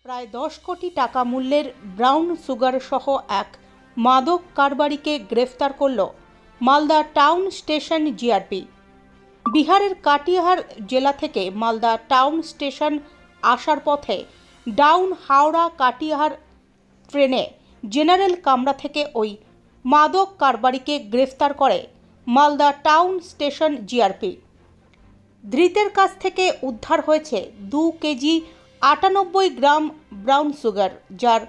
প্রায় 10 কোটি টাকা মূল্যের ব্রাউন সুগার সহ এক মাদক কারবারিকে গ্রেফতার করল মালদা টাউন স্টেশন জিআরপি। বিহারের কাটিহার জেলা থেকে মালদা টাউন স্টেশন আসার পথে ডাউন হাওড়া কাটিহার ট্রেনে জেনারেল কামরা থেকে ওই মাদক কারবারিকে গ্রেফতার করে মালদা টাউন স্টেশন জিআরপি। ধৃতের কাছ থেকে উদ্ধার হয়েছে 2 কেজি 98 গ্রাম ব্রাউন সুগার, যার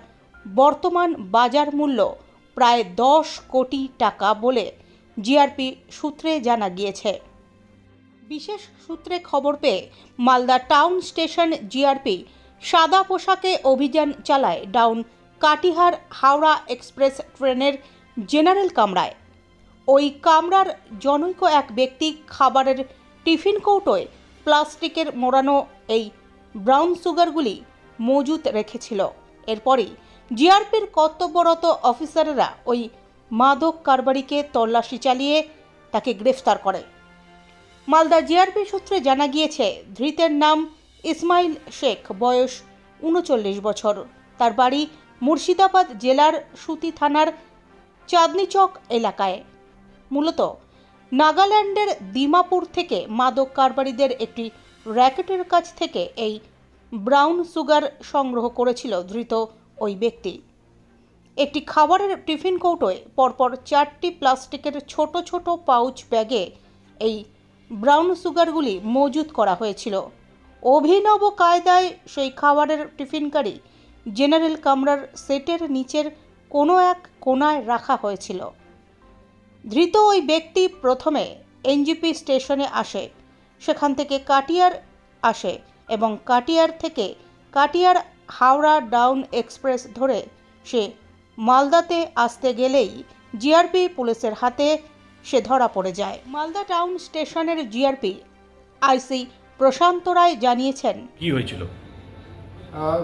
বর্তমান বাজার মূল্য প্রায় 10 কোটি টাকা বলে জিআরপি সূত্রে জানা গিয়েছে। বিশেষ সূত্রে খবর পেয়ে মালদা টাউন স্টেশন জিআরপি সাদা পোশাকে অভিযান চালায় ডাউন কাটিহার হাওড়া এক্সপ্রেস ট্রেনের জেনারেল কামরায়। ওই কামরার জনৈক এক ব্যক্তি খাবারের টিফিন কৌটোয় প্লাস্টিকের মোড়ানো এই ব্রাউন সুগারগুলি মজুত রেখেছিল। এরপরই জিআরপির কর্তব্যরত অফিসাররা ওই মাদক কারবারিকে তল্লাশি চালিয়ে তাকে গ্রেফতার করে। মালদা জিআরপি সূত্রে জানা গিয়েছে, ধৃতের নাম ইসমাইল শেখ, বয়স 39 বছর। তার বাড়ি মুর্শিদাবাদ জেলার সুতি থানার চাঁদনিচক এলাকায়। মূলত নাগাল্যান্ডের দিমাপুর থেকে মাদক কারবারিদের একটি র্যাকেটের কাছ থেকে এই ব্রাউন সুগার সংগ্রহ করেছিল ধৃত ওই ব্যক্তি। একটি খাবারের টিফিন কৌটোয় পরপর 4টি প্লাস্টিকের ছোট ছোট পাউচ ব্যাগে এই ব্রাউন সুগারগুলি মজুত করা হয়েছিল। অভিনব কায়দায় সেই খাবারের টিফিনকারী জেনারেল কামরার সেটের নিচের কোনো এক কোণায় রাখা হয়েছিল। ধৃত ওই ব্যক্তি প্রথমে এনজিপি স্টেশনে আসে, সেখান থেকে কাটিয়ার আসে এবং কাটিয়ার থেকে কাটিয়ার হাওড়া ডাউন এক্সপ্রেস ধরে সে মালদাতে আসতে গেলেই জিআরপি পুলিশের হাতে সে ধরা পড়ে যায়। মালদা টাউন স্টেশনের জিআরপি আইসি প্রশান্ত রায় জানিয়েছেন, কি হয়েছিল?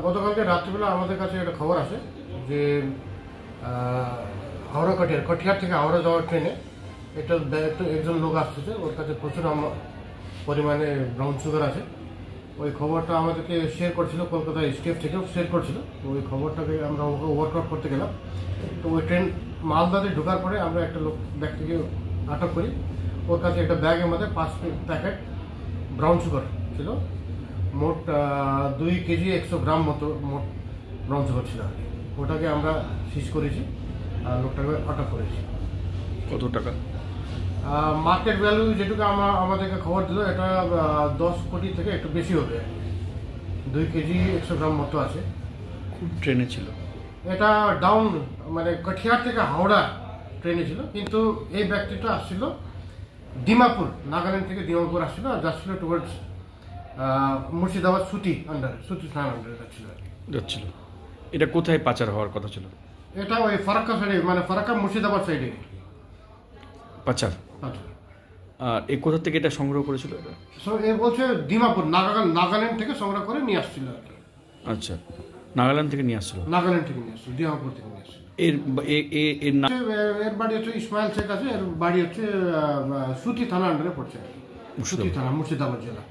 গতকালকে রাত্রিবেলা আমাদের কাছে একটা খবর আসে যে হাওড়া কাটিহার থেকে হাওড়া যাওয়ার ট্রেনে একজন লোক আসতেছে, ওর কাছে প্রচুর পরিমাণে ব্রাউন সুগার আছে। ওই খবরটা আমাদেরকে শেয়ার করছিল, কলকাতা স্টেট থেকেও শেয়ার করছিল। ওই খবরটাকে আমরা ওয়ার্কআউট করতে গেলাম। তো ওই ট্রেন মালদাতে ঢোকার পরে আমরা একটা ব্যক্তিকে আটক করি। ওর কাছে একটা ব্যাগের মধ্যে 5 প্যাকেট ব্রাউন সুগার ছিল। মোট 2 কেজি 100 গ্রাম মতো মোট ব্রাউন সুগার ছিল। ওটাকে আমরা সিজ করেছি আর লোকটাকে আটক করেছি। কত টাকা? মার্কেট ভ্যালু যেটুকু আমাদেরকে খবর দিল, এটা 10 কোটি থেকে একটু বেশি হবে। 2 কেজি 100 গ্রাম মতো আছে। খুব ট্রেনে ছিল এটা ডাউন মানে কাটিহার থেকে হাওড়া ট্রেনে ছিল, কিন্তু এই ব্যক্তিটা আসছিল দিমাপুর, নাগাল্যান্ড থেকে দিমাপুর আসছিল আর যাচ্ছিল টুয়ার্ডস মুর্শিদাবাদ সুতি থানার আন্ডারে যাচ্ছিল। এটা কোথায় পাচার হওয়ার কথা ছিল? এটা ওই ফারাক্কা সাইডে, মানে ফারাক্কা মুর্শিদাবাদ সাইডে পাচার। আর এই কোথা থেকে এটা সংগ্রহ করেছিল? এ বলছে দিমাপুর, নাগাল্যান্ড থেকে সংগ্রহ করে নিয়ে আসছিল আর কি। আচ্ছা, নাগাল্যান্ড থেকে নিয়ে আসছিল। নাগাল্যান্ড থেকে নিয়ে আসছিল, দিমাপুর থেকে নিয়ে আসছিল। এর বাড়ি হচ্ছে ইসমাইল শেখ আছে, এর বাড়ি হচ্ছে সুতি থানা আন্ডারে পড়ছে, সুতি থানা, মুর্শিদাবাদ জেলা।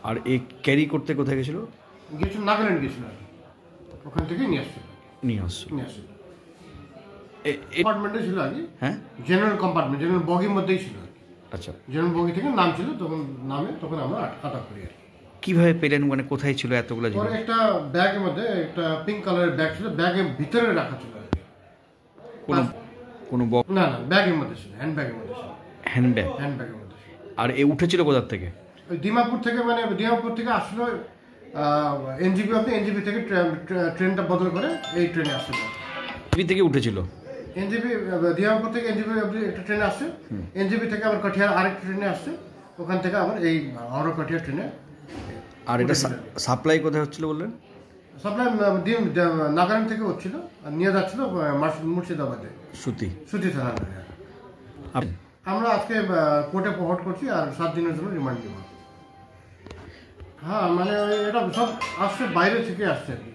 আর এই ক্যারি করতে কোথায় গেছিল? নাগাল্যান্ড গেছিল, ওখান থেকে নিয়ে আসছিল। কম্পার্টমেন্টে ছিল আগে। হ্যাঁ, জেনারেল কম্পার্টমেন্ট, জেনারেল বগির মধ্যেই ছিল। আচ্ছা, জেনারেল বগি থেকে নাম ছিল, তখন আমরা আটক করি। কিভাবে পেলেন? মানে কোথায় ছিল এতগুলো জিনিস? একটা ব্যাগের মধ্যে, একটা পিঙ্ক কালারের ব্যাগ ছিল, ব্যাগের ভিতরে রাখা ছিল। কোনো না, ব্যাগের মধ্যে ছিল, হ্যান্ডব্যাগের মধ্যে ছিল। হ্যান্ডব্যাগের মধ্যে। আর এ উঠেছিল কোথা থেকে? ওই দিমাপুর থেকে, মানে দিমাপুর থেকে আসলো এনজিপি থেকে ট্রেনটা বদল করে এই ট্রেনে আসছিল। থেকে উঠেছিল এনজিপি, দিমাপুর থেকে এনজিপি একটা ট্রেনে আসছে, এনজিপি থেকে আবার কাটিহার আরেকটা ট্রেনে আসছে, ওখান থেকে আবার এই হাওড়া কাটিহার ট্রেনে। আর এটা সাপ্লাই কোথায় হচ্ছিল বললেন? সাপ্লাই নাগাল্যান্ড থেকে হচ্ছিল আর নিয়ে যাচ্ছিল মুর্শিদাবাদে সুতি থানা। আমরা আজকে কোর্টে ফরওয়ার্ড করছি আর 7 দিনের জন্য রিমান্ড দেব। হ্যাঁ, মানে এটা সব আসছে বাইরে থেকে আসছে আর কি,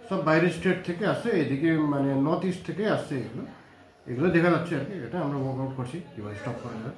সব বাইরের স্টেট থেকে আসছে, এদিকে মানে নর্থ ইস্ট থেকে আসছে। এগুলো দেখা যাচ্ছে আর কি। এটা আমরা ওয়ার্কআউট করছি কীভাবে স্টপ করা যায়।